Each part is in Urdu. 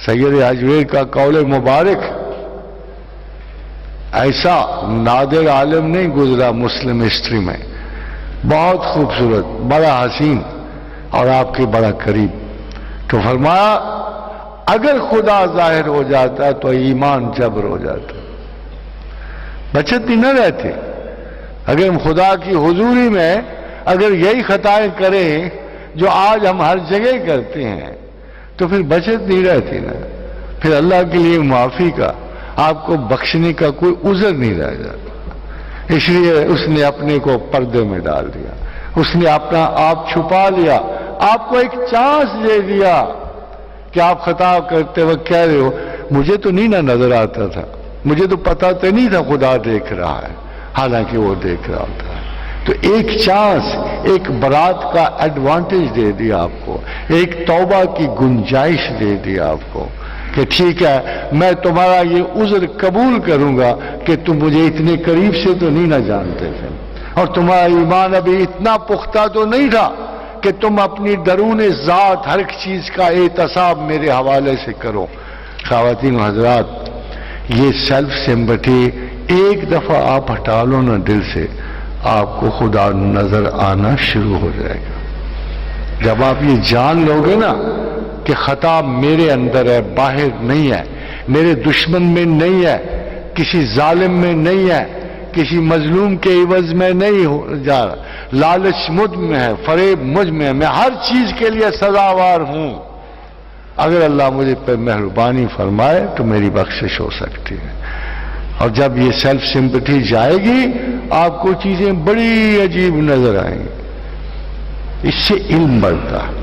سید اجمیر کا قول مبارک، ایسا نادر عالم نہیں گزرا مسلم ہسٹری میں، بہت خوبصورت، بڑا حسین اور آپ کے بڑا قریب. تو فرمایا اگر خدا ظاہر ہو جاتا تو ایمان جبر ہو جاتا، بچت بھی نہ رہتی. اگر ہم خدا کی حضوری میں اگر یہی خطائیں کریں جو آج ہم ہر جگہ کرتے ہیں تو پھر بچت نہیں رہتی نا. پھر اللہ کے لیے معافی کا، آپ کو بخشنے کا کوئی عذر نہیں رہ جاتا. اس لیے اس نے اپنے کو پردے میں ڈال دیا، اس نے اپنا آپ چھپا لیا، آپ کو ایک چانس دے دیا کہ آپ خطا کرتے وقت کہہ رہے ہو مجھے تو نہیں نہ نظر آتا تھا، مجھے تو پتا تو نہیں تھا خدا دیکھ رہا ہے، حالانکہ وہ دیکھ رہا ہوتا ہے. تو ایک چانس، ایک برات کا ایڈوانٹیج دے دیا آپ کو، ایک توبہ کی گنجائش دے دیا آپ کو کہ ٹھیک ہے میں تمہارا یہ عذر قبول کروں گا کہ تم مجھے اتنے قریب سے تو نہیں نہ جانتے تھے، اور تمہارا ایمان ابھی اتنا پختہ تو نہیں تھا کہ تم اپنی درون ذات ہر ایک چیز کا احتساب میرے حوالے سے کرو. خواتین و حضرات، یہ سیلف سمپتھی ایک دفعہ آپ ہٹا لو نا دل سے، آپ کو خدا نظر آنا شروع ہو جائے گا. جب آپ یہ جان لو گے نا کہ خطا میرے اندر ہے، باہر نہیں ہے، میرے دشمن میں نہیں ہے، کسی ظالم میں نہیں ہے، کسی مظلوم کے عوض میں نہیں جا رہا، لالچ مجھ میں ہے، فریب مجھ میں ہے، میں ہر چیز کے لیے سزاوار ہوں. اگر اللہ مجھے پہ مہربانی فرمائے تو میری بخشش ہو سکتی ہے. اور جب یہ سیلف سمپتھی جائے گی آپ کو چیزیں بڑی عجیب نظر آئیں گی. اس سے علم بڑھتا ہے.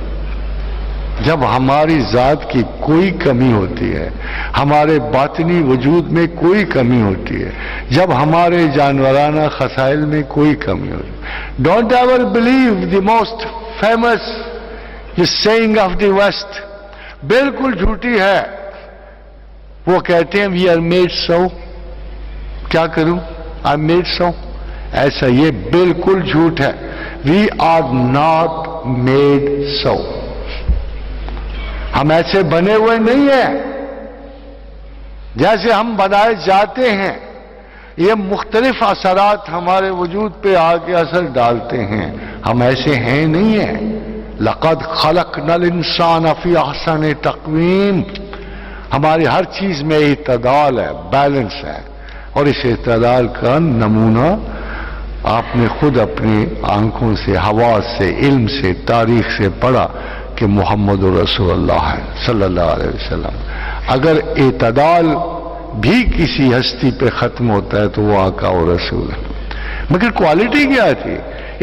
جب ہماری ذات کی کوئی کمی ہوتی ہے، ہمارے باطنی وجود میں کوئی کمی ہوتی ہے، جب ہمارے جانورانہ خصائل میں کوئی کمی ہوتی ہے. Don't ever believe the most famous saying of the West, بالکل جھوٹی ہے. وہ کہتے ہیں وی آر میڈ سو، کیا کروں آئی میڈ سو، ایسا یہ بالکل جھوٹ ہے. We are not made so, ہم ایسے بنے ہوئے نہیں ہیں جیسے ہم بنائے جاتے ہیں. یہ مختلف اثرات ہمارے وجود پہ آ کے اثر ڈالتے ہیں، ہم ایسے ہیں نہیں ہیں. لقد خلقنا الانسان فی احسن تقویم، ہماری ہر چیز میں اعتدال ہے، بیلنس ہے. اور اس اعتدال کا نمونہ آپ نے خود اپنی آنکھوں سے، حواس سے، علم سے، تاریخ سے پڑھا کہ محمد رسول اللہ ہے صلی اللہ علیہ وسلم. اگر اعتدال بھی کسی ہستی پہ ختم ہوتا ہے تو وہ آقا و رسول ہے. مگر کوالٹی کیا تھی؟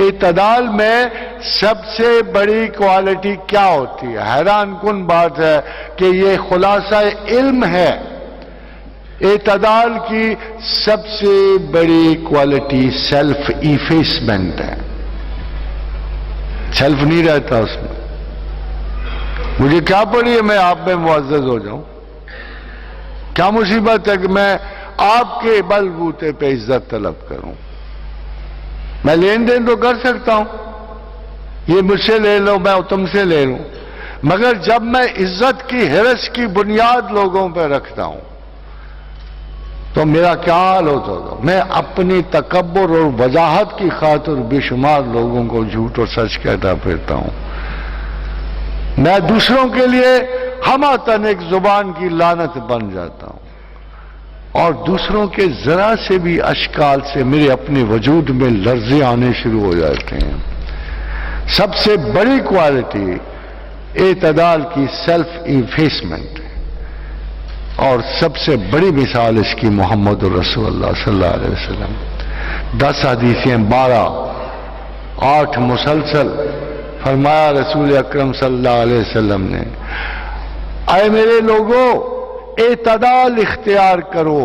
اعتدال میں سب سے بڑی کوالٹی کیا ہوتی ہے؟ حیران کن بات ہے کہ یہ خلاصہ علم ہے. اعتدال کی سب سے بڑی کوالٹی سیلف ایفیسمنٹ ہے. سیلف نہیں رہتا اس میں. مجھے کیا پڑی ہے میں آپ میں معزز ہو جاؤں؟ کیا مصیبت ہے کہ میں آپ کے بل بوتے پہ عزت طلب کروں؟ میں لین دین تو کر سکتا ہوں، یہ مجھ سے لے لو، میں تم سے لے لوں، مگر جب میں عزت کی حرص کی بنیاد لوگوں پہ رکھتا ہوں تو میرا کیا حال ہوتا ہوگا؟ میں اپنی تکبر اور وضاحت کی خاطر بے شمار لوگوں کو جھوٹ اور سچ کہتا پھرتا ہوں. میں دوسروں کے لیے ہماتن ایک زبان کی لعنت بن جاتا ہوں، اور دوسروں کے ذرا سے بھی اشکال سے میرے اپنے وجود میں لرزے آنے شروع ہو جاتے ہیں. سب سے بڑی کوالٹی اعتدال کی سیلف ایفیسمنٹ، اور سب سے بڑی مثال اس کی محمد رسول اللہ صلی اللہ علیہ وسلم. 10 حدیثیں، 12، 8 مسلسل فرمایا رسول اکرم صلی اللہ علیہ وسلم نے، اے میرے لوگوں اعتدال اختیار کرو،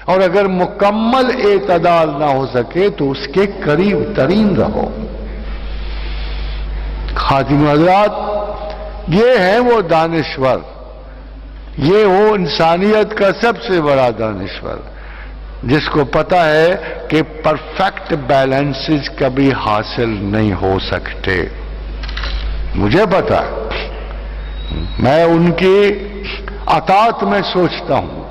اور اگر مکمل اعتدال نہ ہو سکے تو اس کے قریب ترین رہو. خاتم حضرات، یہ ہیں وہ دانشور، یہ وہ انسانیت کا سب سے بڑا دانشور جس کو پتا ہے کہ پرفیکٹ بیلنسز کبھی حاصل نہیں ہو سکتے. مجھے پتا ہے، میں ان کی اطاعت میں سوچتا ہوں،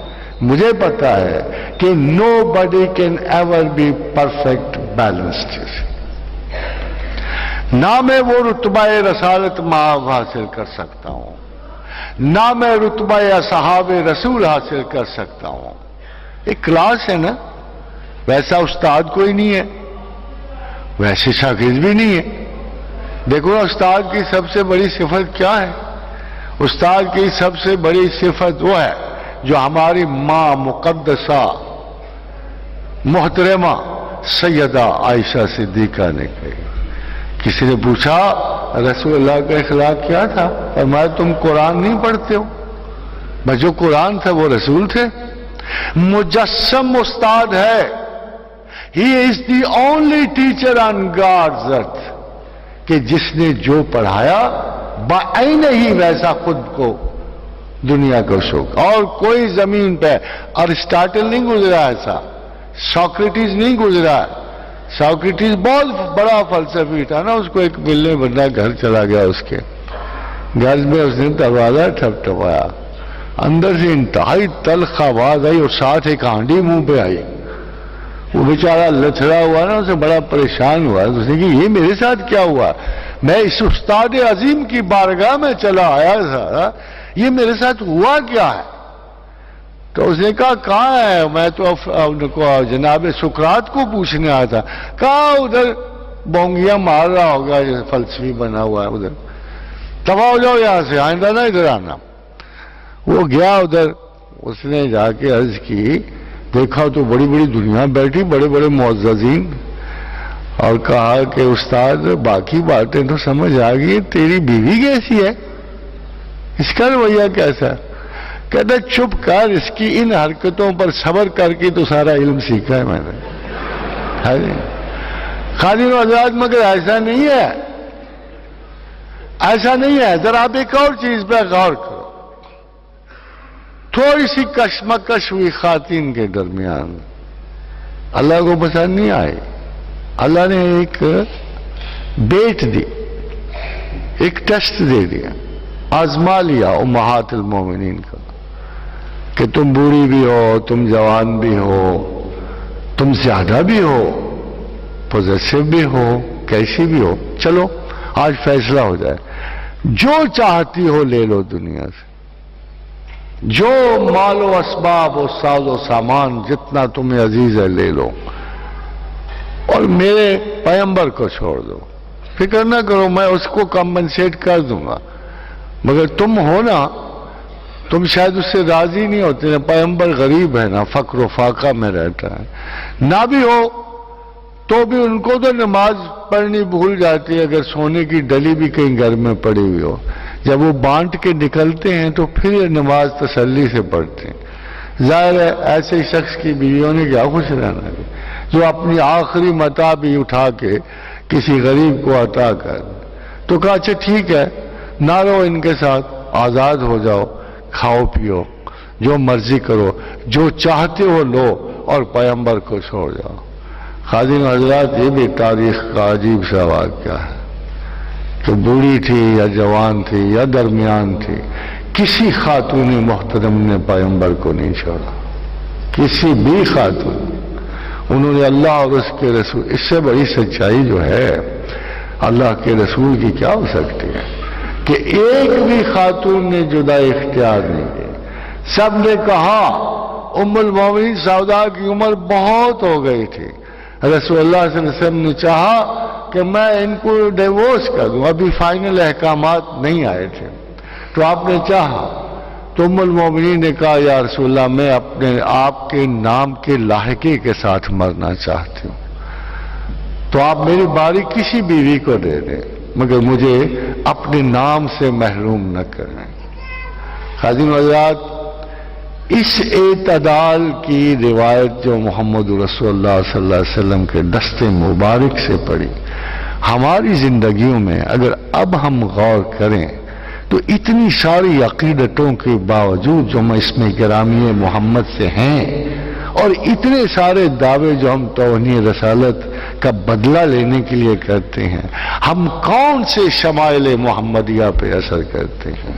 مجھے پتا ہے کہ nobody can ever be perfect balanced, نہ میں وہ رتبہ رسالت معاف حاصل کر سکتا ہوں، نہ میں رتبہ اصحاب رسول حاصل کر سکتا ہوں۔ ایک کلاس ہے نا، ویسا استاد کوئی نہیں ہے، ویسے شاگرد بھی نہیں ہے۔ دیکھو استاد کی سب سے بڑی صفت کیا ہے؟ استاد کی سب سے بڑی صفت وہ ہے جو ہماری ماں مقدسہ محترمہ سیدہ عائشہ صدیقہ نے کہی۔ کسی نے پوچھا رسول اللہ کا اخلاق کیا تھا؟ فرمایا تم قرآن نہیں پڑھتے ہو؟ بس جو قرآن تھا وہ رسول تھے۔ مجسم استاد ہے، he is the only teacher on God's earth, کہ جس نے جو پڑھایا بعین ہی ویسا خود کو دنیا کو شوق۔ اور کوئی زمین پہ ارسطاٹل نہیں گزرا ایسا، سوکریٹس نہیں گزرا۔ سوکریٹس بہت بڑا فلسفی تھا نا، اس کو ایک ملنے بندہ گھر چلا گیا، اس کے گھر میں اس نے دروازہ ٹھپٹپایا، اندر سے انتہائی تلخ آواز آئی اور ساتھ ایک ہانڈی منہ پہ آئی۔ وہ بیچارہ لتھڑا ہوا نا، اسے بڑا پریشان ہوا، اس نے کہ یہ میرے ساتھ کیا ہوا؟ میں اس استاد عظیم کی بارگاہ میں چلا آیا تھا، یہ میرے ساتھ ہوا کیا ہے؟ تو اس نے کہا کہاں ہے؟ میں تو جناب سقراط کو پوچھنے آیا تھا۔ کہا ادھر بونگیاں مار رہا ہوگا، یہ فلسفی بنا ہوا ہے ادھر، تباہ ہو جاؤ یہاں سے، آئندہ نہ ادھر آنا۔ وہ گیا ادھر، اس نے جا کے عرض کی، دیکھا تو بڑی بڑی دنیا بیٹھی، بڑے بڑے معززین، اور کہا کہ استاد باقی باتیں تو سمجھ آ گئی، تیری بیوی کیسی ہے؟ اس کا رویہ کیسا؟ کہتا چپ کر، اس کی ان حرکتوں پر صبر کر کے تو سارا علم سیکھا ہے میں نے۔ خادم حضرات مگر ایسا نہیں ہے، ایسا نہیں ہے۔ ذرا آپ ایک اور چیز پہ غور کرو، تھوڑی سی کشمکش ہوئی خواتین کے درمیان، اللہ کو پسند نہیں آئی، اللہ نے ایک بیٹ دی، ایک ٹیسٹ دے دیا، آزما لیا امہات المومنین کا، کہ تم بوڑھی بھی ہو، تم جوان بھی ہو، تم زیادہ بھی ہو، پوزیسو بھی ہو، کیسی بھی ہو، چلو آج فیصلہ ہو جائے، جو چاہتی ہو لے لو دنیا سے، جو مال و اسباب و ساز و سامان جتنا تمہیں عزیز ہے لے لو، اور میرے پیغمبر کو چھوڑ دو، فکر نہ کرو میں اس کو کمپنسیٹ کر دوں گا، مگر تم ہو نا، تم شاید اس سے راضی نہیں ہوتے نا، پیغمبر غریب ہے نا، فقر و فاقہ میں رہتا ہے، نہ بھی ہو تو بھی ان کو تو نماز پڑھنی بھول جاتی ہے، اگر سونے کی ڈلی بھی کہیں گھر میں پڑی ہوئی ہو، جب وہ بانٹ کے نکلتے ہیں تو پھر یہ نماز تسلی سے پڑھتے ہیں۔ ظاہر ہے ایسے شخص کی بیویوں نے کیا خوش رہنا ہے جو اپنی آخری متاع بھی اٹھا کے کسی غریب کو عطا کر۔ تو کہا اچھا ٹھیک ہے، نہ رہو ان کے ساتھ، آزاد ہو جاؤ، کھاؤ پیو، جو مرضی کرو، جو چاہتے ہو لو، اور پیغمبر کو چھوڑ جاؤ۔ خادم حضرات یہ بھی تاریخ کا عجیب سا واقعہ ہے کہ بوڑھی تھی یا جوان تھی یا درمیان تھی، کسی خاتون محترم نے پیغمبر کو نہیں چھوڑا، کسی بھی خاتون، انہوں نے اللہ اور اس کے رسول، اس سے بڑی سچائی جو ہے اللہ کے رسول کی کیا ہو سکتی ہے کہ ایک بھی خاتون نے جدا اختیار نہیں کی، سب نے کہا، ام المومنین سودا کی عمر بہت ہو گئی تھی، رسول اللہ صلی اللہ علیہ وسلم نے چاہا کہ میں ان کو ڈیورس کر دوں، ابھی فائنل احکامات نہیں آئے تھے، تو آپ نے چاہا، تو ام المومنین نے کہا یا رسول اللہ میں اپنے آپ کے نام کے لاحقے کے ساتھ مرنا چاہتی ہوں، تو آپ میری باری کسی بیوی کو دے دیں مگر مجھے اپنے نام سے محروم نہ کریں۔ خادم حضرات اس اعتدال کی روایت جو محمد رسول اللہ صلی اللہ علیہ وسلم کے دست مبارک سے پڑی، ہماری زندگیوں میں اگر اب ہم غور کریں تو اتنی ساری عقیدتوں کے باوجود جو اسم گرامی محمد سے ہیں، اور اتنے سارے دعوے جو ہم توہین رسالت کا بدلہ لینے کے لیے کرتے ہیں، ہم کون سے شمائل محمدیہ پہ اثر کرتے ہیں،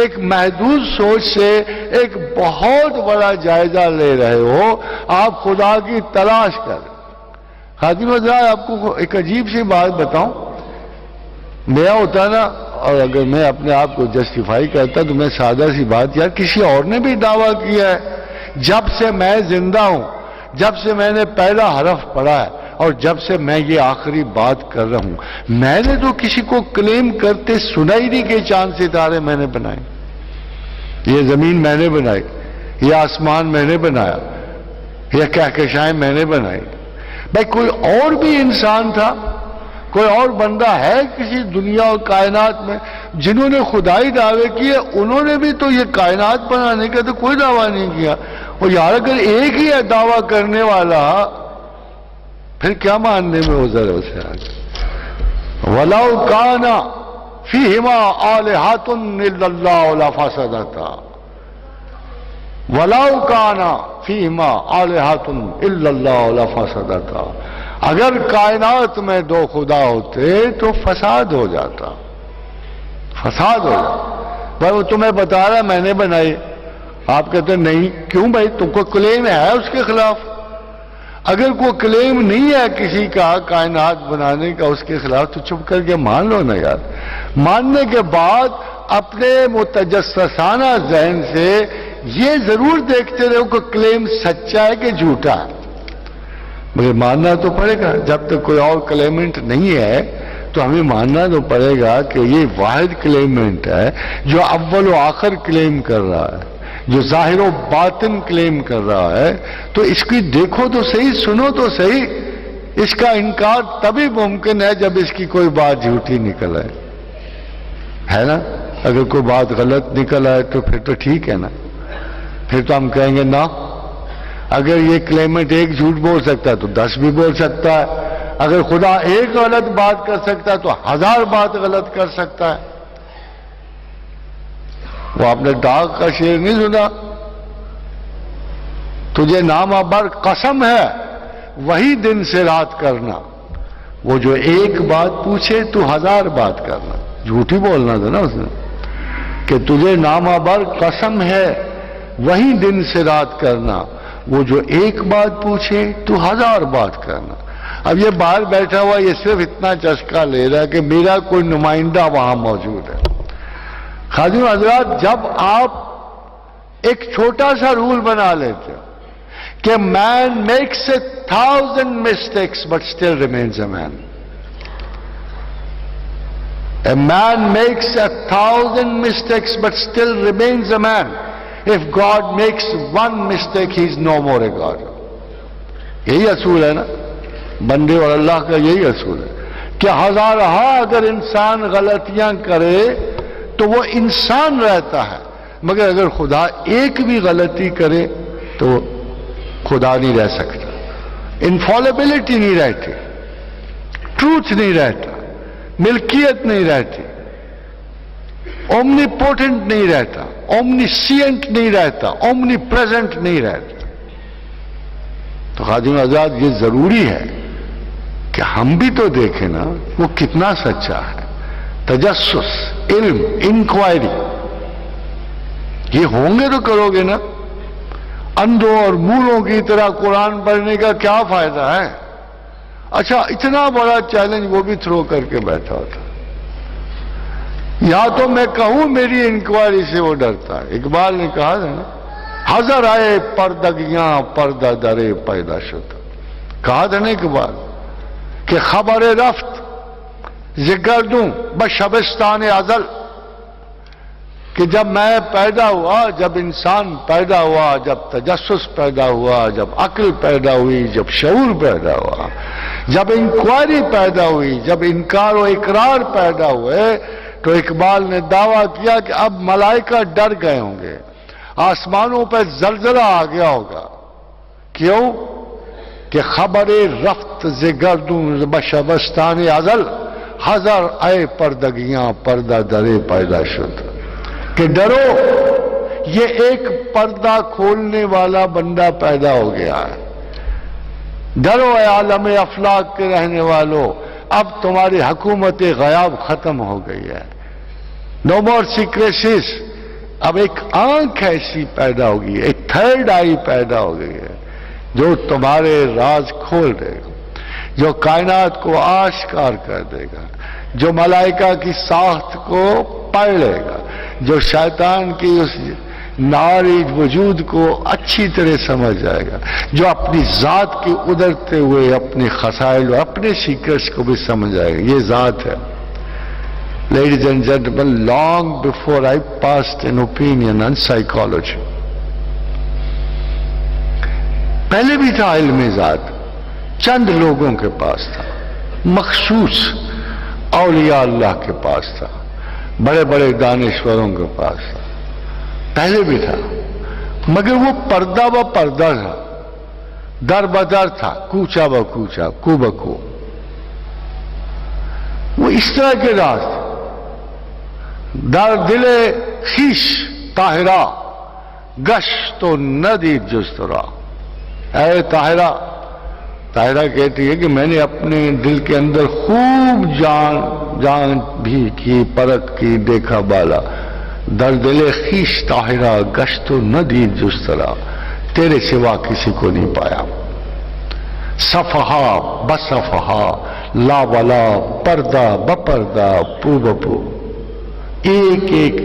ایک محدود سوچ سے ایک بہت بڑا جائزہ لے رہے ہو. آپ خدا کی تلاش کر. خادم حضرات آپ کو ایک عجیب سی بات بتاؤں. میرا ہوتا نا، اور اگر میں اپنے آپ کو جسٹیفائی کرتا تو میں سادہ سی بات، یار کسی اور نے بھی دعویٰ کیا ہے جب سے میں زندہ ہوں، جب سے میں نے پہلا حرف پڑھا ہے اور جب سے میں یہ آخری بات کر رہا ہوں، میں نے تو کسی کو کلیم کرتے سنا ہی نہیں کہ چاند ستارے میں نے بنائے، یہ زمین میں نے بنائی، یہ آسمان میں نے بنایا، یہ کہکشائیں میں نے بنائی. بھائی کوئی اور بھی انسان تھا، کوئی اور بندہ ہے کسی دنیا اور کائنات میں جنہوں نے خدائی دعوے کیے؟ انہوں نے بھی تو یہ کائنات بنانے کا تو کوئی دعویٰ نہیں کیا. اور یار اگر ایک ہی ہے دعویٰ کرنے والا، پھر کیا ماننے میں عذر ہے اسے آگے؟ وَلَوْ كَانَ فِيهِمَا آلِهَةٌ إِلَّا اللَّهُ لَفَسَدَتَا وَلَوْ كَانَ فِيهِمَا آلِهَةٌ إِلَّا اللَّهُ لَفَسَدَتَا. اگر کائنات میں دو خدا ہوتے تو فساد ہو جاتا، فساد ہو جاتا. بھائی وہ تمہیں بتا رہا میں نے بنائی، آپ کہتے ہیں نہیں. کیوں بھائی؟ تم کو کلیم ہے اس کے خلاف؟ اگر کوئی کلیم نہیں ہے کسی کا کائنات بنانے کا اس کے خلاف تو چپ کر کے مان لو نا یار. ماننے کے بعد اپنے متجسسانہ ذہن سے یہ ضرور دیکھتے رہو کہ کلیم سچا ہے کہ جھوٹا ہے. مگر ماننا تو پڑے گا. جب تک کوئی اور کلیمنٹ نہیں ہے تو ہمیں ماننا تو پڑے گا کہ یہ واحد کلیمنٹ ہے جو اول و آخر کلیم کر رہا ہے، جو ظاہر و باطن کلیم کر رہا ہے. تو اس کی دیکھو تو صحیح، سنو تو صحیح. اس کا انکار تبھی ممکن ہے جب اس کی کوئی بات جھوٹی نکل آئے، ہے نا؟ اگر کوئی بات غلط نکل آئے تو پھر تو ٹھیک ہے نا، پھر تو ہم کہیں گے نا. اگر یہ کلیمنٹ ایک جھوٹ بول سکتا ہے تو 10 بھی بول سکتا ہے. اگر خدا ایک غلط بات کر سکتا ہے تو 1000 بات غلط کر سکتا ہے. وہ آپ نے ڈاک کا شعر نہیں سنا؟ تجھے نامور قسم ہے وہی دن سے رات کرنا، وہ جو ایک بات پوچھے تو 1000 بات کرنا. جھوٹ ہی بولنا تھا نا اس نے کہ تجھے نامور قسم ہے وہی دن سے رات کرنا، وہ جو ایک بات پوچھے تو 1000 بات کرنا. اب یہ باہر بیٹھا ہوا یہ صرف اتنا چسکا لے رہا ہے کہ میرا کوئی نمائندہ وہاں موجود ہے. خادم حضرات جب آپ ایک چھوٹا سا رول بنا لیتے ہو کہ مین Max 1000 mistakes but still remains a man. A man makes 1000 mistakes but still remains a man. If God makes one mistake, he is no more a God. یہی اصول ہے نا بندے اور اللہ کا، یہی اصول ہے کہ ہزارہ اگر انسان غلطیاں کرے تو وہ انسان رہتا ہے، مگر اگر خدا ایک بھی غلطی کرے تو خدا نہیں رہ سکتا. انفالبلٹی نہیں رہتی، ٹروتھ نہیں رہتا، ملکیت نہیں رہتی، اومنی پوٹنٹ نہیں رہتا، اومنی سینٹ نہیں رہتا، اومنی پریزنٹ نہیں رہتا. تو خادم حضرات یہ ضروری ہے کہ ہم بھی تو دیکھیں نا وہ کتنا سچا ہے. تجسس، علم، انکوائری یہ ہوں گے تو کرو گے نا. اندھوں اور موروں کی طرح قرآن پڑھنے کا کیا فائدہ ہے؟ اچھا اتنا بڑا چیلنج وہ بھی تھرو کر کے بیٹھا ہوتا. یا تو میں کہوں میری انکوائری سے وہ ڈرتا ہے. اقبال نے کہا تھا نا ہزار آئے پردگیاں پردہ درے پیدا شد. کہا تھا نا اقبال کہ خبر رفت زگردوں بشبستان ازل، کہ جب میں پیدا ہوا، جب انسان پیدا ہوا، جب تجسس پیدا ہوا، جب عقل پیدا ہوئی، جب شعور پیدا ہوا، جب انکوائری پیدا ہوئی، جب انکار و اقرار پیدا ہوئے، تو اقبال نے دعویٰ کیا کہ اب ملائکہ ڈر گئے ہوں گے، آسمانوں پہ زلزلہ آ گیا ہوگا. کیوں؟ کہ خبر رفت زگردوں بشبستان ازل ہزار اے پردگیاں پردہ درے پیدا شد. کہ ڈرو یہ ایک پردہ کھولنے والا بندہ پیدا ہو گیا ہے. ڈرو اے عالم افلاک کے رہنے والوں، اب تمہاری حکومت غیاب ختم ہو گئی ہے. نو مور سیکریسیز. اب ایک آنکھ ایسی پیدا ہوگی, ایک تھرڈ آئی پیدا ہو گئی ہے جو تمہارے راز کھول دے گا, جو کائنات کو آشکار کر دے گا, جو ملائکہ کی ساخت کو پڑھ لے گا, جو شیطان کی اس ناری وجود کو اچھی طرح سمجھ جائے گا, جو اپنی ذات کے ادھرتے ہوئے اپنے خسائل اور اپنے سیکرٹس کو بھی سمجھ جائے گا. یہ ذات ہے. Ladies and gentlemen, long before I passed an opinion on psychology, پہلے بھی تھا علم ذات, چند لوگوں کے پاس تھا, مخصوص اولیاء اللہ کے پاس تھا, بڑے بڑے دانشوروں کے پاس تھا, پہلے بھی تھا, مگر وہ پردہ و پردہ تھا, در بدر تھا, کوچا و کوچا, کو بکو. وہ اس طرح کے راز تھے. در دل خیش طاہرہ گشت و ندید جسترا. اے طاہرہ, طاہرہ کہتی ہے کہ میں نے اپنے دل کے اندر خوب جان بھی کی, پرکھ کی, دیکھا بالا. در دل خیش طاہرہ گشت و ندید جسترا, تیرے سوا کسی کو نہیں پایا. صفحہ بصفحہ, لا ولا, پردہ بپردہ, پو بپو, ایک ایک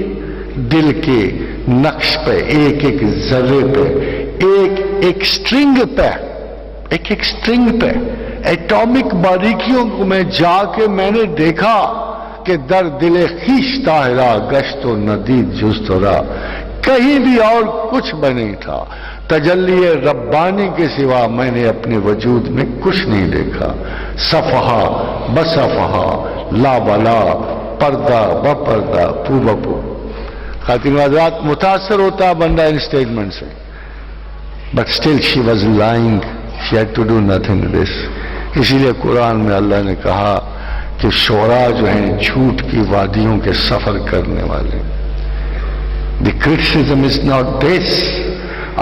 دل کے نقش پہ, ایک ایک ذرے پہ, ایک ایک سٹرنگ پہ, ایک ایک سٹرنگ پہ, ایٹامک باریکیوں کو میں جا کے میں نے دیکھا کہ در دل خیش طاہرہ گشت و ندید جسترا, کہیں بھی اور کچھ بھی نہیں تھا. تجلی ربانی کے سوا میں نے اپنے وجود میں کچھ نہیں دیکھا. صفحہ بصفحہ, لا بلا, پردہ بپردہ, پو بپو. خاتون حضرات, متاثر ہوتا بندہ ان اسٹیٹمنٹ سے, but still she was lying, she had to do nothing this. اسی لیے قرآن میں اللہ نے کہا کہ شعراء جو ہیں جھوٹ کی وادیوں کے سفر کرنے والے. دی کرٹیسزم از ناٹ دس.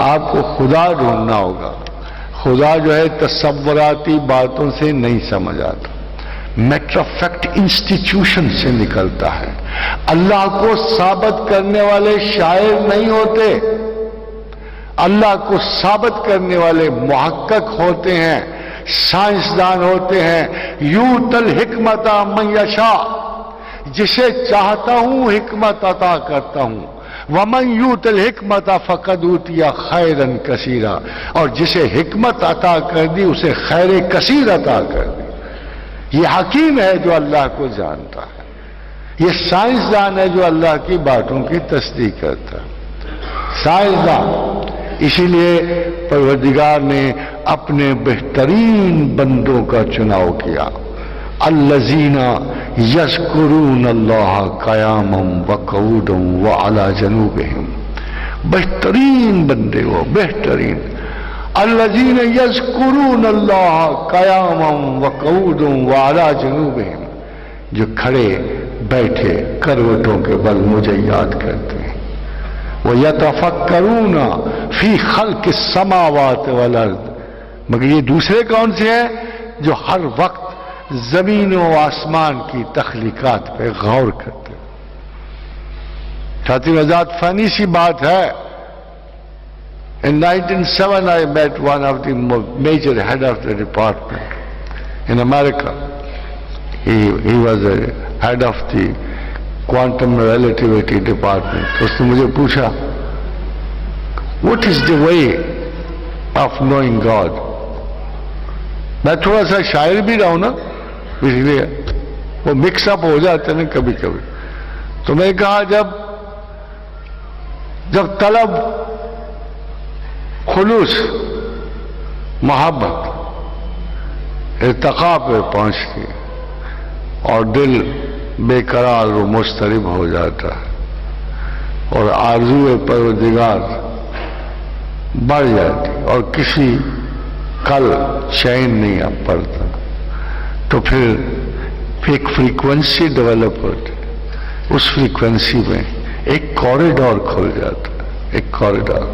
آپ کو خدا ڈھونڈنا ہوگا. خدا جو ہے تصوراتی باتوں سے نہیں سمجھ آتا, میٹر آف فیکٹ انسٹیٹیوشن سے نکلتا ہے. اللہ کو ثابت کرنے والے شاعر نہیں ہوتے, اللہ کو ثابت کرنے والے محقق ہوتے ہیں, سائنسدان ہوتے ہیں. یوت الحکمت من یشاء, جسے چاہتا ہوں حکمت عطا کرتا ہوں. ومن یوت الحکمت فقد اوتی خیرا کثیرا, اور جسے حکمت عطا کر دی اسے خیر کثیر عطا کر دی. یہ حکیم ہے جو اللہ کو جانتا ہے, یہ سائنسدان ہے جو اللہ کی باتوں کی تصدیق کرتا ہے. سائنسدان. اسی لیے پروردگار نے اپنے بہترین بندوں کا چناؤ کیا. الذین یذکرون اللہ قیاما وقعودا وعلی جنوبہم. بہترین بندے وہ, بہترین. الذین یذکرون اللہ قیاما وقعودا وعلی جنوبہم, جو کھڑے بیٹھے کروٹوں کے بل مجھے یاد کرتے ہیں. وَيَتَفَكَّرُونَ فِي خَلْقِ السَّمَاوَاتِ وَالْأَرْضِ. مگر یہ دوسرے کون سے ہیں جو ہر وقت زمین و آسمان کی تخلیقات پہ غور کرتے ہیں. ساتھی حضرات, فانی سی بات ہے. In 1907 I met one of the major head of the department in America. He was the head of the quantum relativity department. اس نے مجھے پوچھا, what is the way of knowing God? میں تھوڑا سا شاعر بھی رہا ہوں نا, اس لیے وہ مکس اپ ہو جاتے ہیں کبھی کبھی. تو میں نے کہا جب طلب خلوص محبت ارتقاء پہ پہنچتی ہے اور دل بے قرار و مضطرب ہو جاتا ہے اور آرزو پروردگار بڑھ جاتی اور کسی کل چین نہیں اب پڑتا, تو پھر ایک فریکوینسی ڈیولپ ہوتی. اس فریکوینسی میں ایک کوریڈور کھل جاتا ہے, ایک کوریڈور.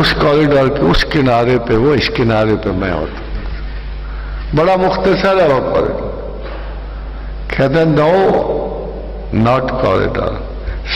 اس کوریڈور کے اس کنارے پہ وہ, اس کنارے پہ میں ہوتا. بڑا مختصر ہے وہ کوریڈور. کہتا ہے no not corridor,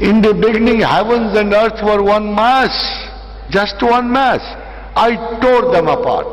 In the beginning, heavens and earth were one mass, just one mass. I tore them apart.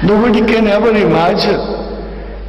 Nobody can ever imagine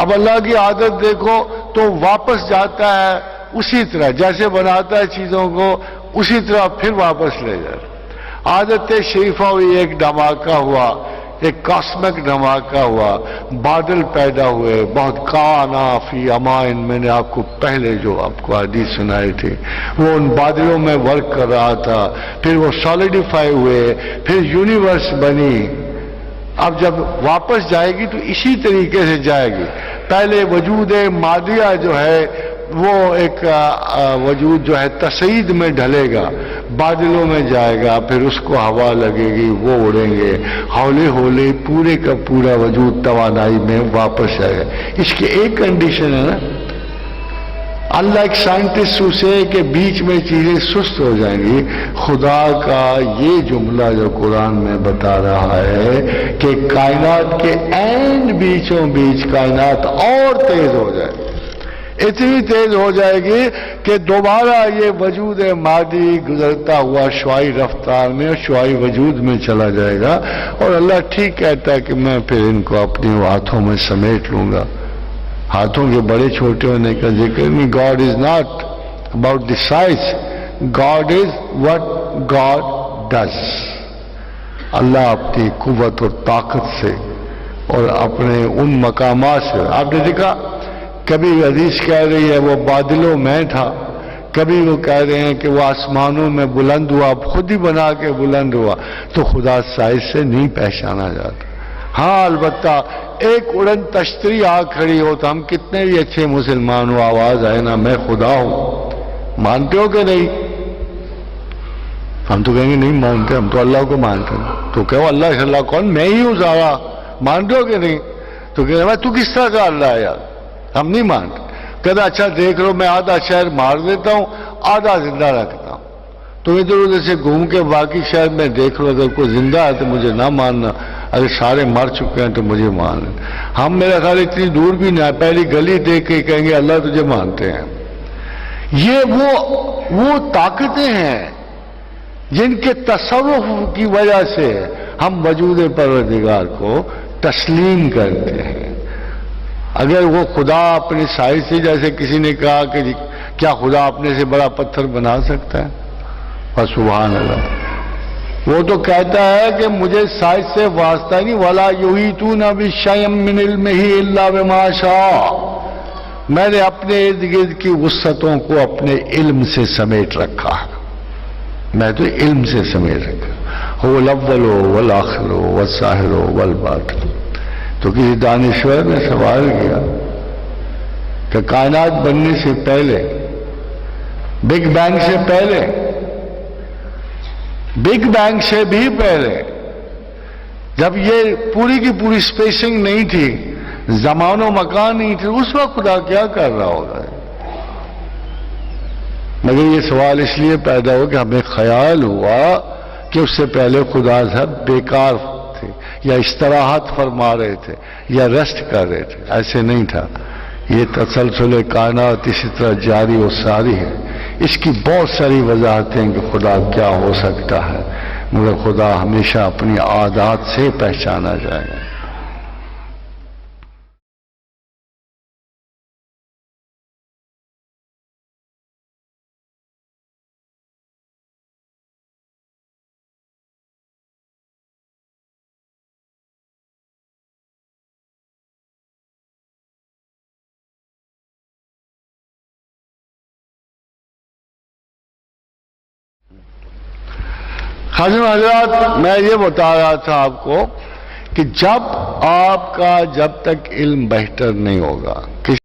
اب اللہ کی عادت دیکھو تو واپس جاتا ہے اسی طرح جیسے بناتا ہے چیزوں کو، اسی طرح پھر واپس لے جاتا۔ عادت شریفہ ہوئی، ایک دھماکہ ہوا، ایک کاسمک دھماکہ ہوا، بادل پیدا ہوئے، بہت کانا فی امائن، میں نے آپ کو پہلے جو آپ کو حدیث سنائی تھی، وہ ان بادلوں میں ورک کر رہا تھا، پھر وہ سالیڈیفائی ہوئے، پھر یونیورس بنی۔ اب جب واپس جائے گی تو اسی طریقے سے جائے گی۔ پہلے وجود مادیہ جو ہے وہ ایک وجود جو ہے تصعید میں ڈھلے گا، بادلوں میں جائے گا، پھر اس کو ہوا لگے گی، وہ اڑیں گے، ہولے ہولے پورے کا پورا وجود توانائی میں واپس جائے گا۔ اس کی ایک کنڈیشن ہے نا، اللہ ایک سائنٹسٹ اسے کہ بیچ میں چیزیں سست ہو جائیں گی۔ خدا کا یہ جملہ جو قرآن میں بتا رہا ہے کہ کائنات کے اینڈ بیچوں بیچ کائنات اور تیز ہو جائے گی، اتنی تیز ہو جائے گی کہ دوبارہ یہ وجود مادی گزرتا ہوا شعاعی رفتار میں اور شعاعی وجود میں چلا جائے گا، اور اللہ ٹھیک کہتا ہے کہ میں پھر ان کو اپنے ہاتھوں میں سمیٹ لوں گا۔ ہاتھوں کے بڑے چھوٹے ہونے کا ذکر نہیں۔ God is not about the size, God is what God does. اللہ اپنی قوت اور طاقت سے اور اپنے ان مقامات سے، آپ نے دیکھا کبھی حدیث کہہ رہی ہے وہ بادلوں میں تھا، کبھی وہ کہہ رہے ہیں کہ وہ آسمانوں میں بلند ہوا، خود ہی بنا کے بلند ہوا، تو خدا سائز سے نہیں پہچانا جاتا۔ ہاں البتہ ایک اڑن تشتری آ کھڑی ہو تو ہم کتنے بھی اچھے مسلمان ہو، آواز آئے نا میں خدا ہوں، مانتے ہو کہ نہیں؟ ہم تو کہیں گے نہیں مانتے، ہم تو اللہ کو مانتے ہیں۔ تو کہو اللہ سے اللہ کون؟ میں ہی ہوں سارا، مانتے ہو کہ نہیں؟ تو کہتے ہیں تو کس طرح کا اللہ ہے یار، ہم نہیں مانتے۔ کہتا اچھا دیکھ لو میں آدھا شہر مار دیتا ہوں، آدھا زندہ رکھتا ہوں، تو ادھر ادھر سے گھوم کے باقی شہر میں دیکھ لو، اگر کوئی زندہ ہے تو مجھے نہ ماننا، اگر سارے مر چکے ہیں تو مجھے مان لیں۔ ہم میرا خیال اتنی دور بھی نہ، پہلی گلی دیکھ کے کہیں گے اللہ تجھے مانتے ہیں۔ یہ وہ طاقتیں ہیں جن کے تصرف کی وجہ سے ہم وجود پروردگار کو تسلیم کرتے ہیں۔ اگر وہ خدا اپنی سائز سے، جیسے کسی نے کہا کہ کیا خدا اپنے سے بڑا پتھر بنا سکتا ہے؟ سبحان اللہ، وہ تو کہتا ہے کہ مجھے سائز سے واسطہ نہیں، وَلَا يُحِيطُونَ بِشَيْءٍ مِّنْ عِلْمِهِ إِلَّا بِمَا شَاءَ، میں نے اپنے ارد گرد کی وسعتوں کو اپنے علم سے سمیٹ رکھا ہے، میں تو علم سے سمیٹ رکھا۔ هُوَ الْأَوَّلُ وَالْآخِرُ وَالظَّاهِرُ وَالْبَاطِنُ۔ تو کسی دانشور نے سوال کیا کہ کائنات بننے سے پہلے، بگ بینگ سے پہلے، بگ بینگ سے بھی پہلے، جب یہ پوری کی پوری سپیسنگ نہیں تھی، زمان و مکان نہیں تھی، اس وقت خدا کیا کر رہا ہوگا؟ مگر یہ سوال اس لیے پیدا ہو کہ ہمیں خیال ہوا کہ اس سے پہلے خدا صاحب بیکار تھے، یا استراحت فرما رہے تھے، یا ریسٹ کر رہے تھے۔ ایسے نہیں تھا، یہ تسلسل کائنات اسی طرح جاری و ساری ہے۔ اس کی بہت ساری وضاحتیں کہ خدا کیا ہو سکتا ہے، مگر خدا ہمیشہ اپنی عادات سے پہچانا جائے گا۔ خادم حضرات، میں یہ بتا رہا تھا آپ کو کہ جب آپ کا جب تک علم بہتر نہیں ہوگا،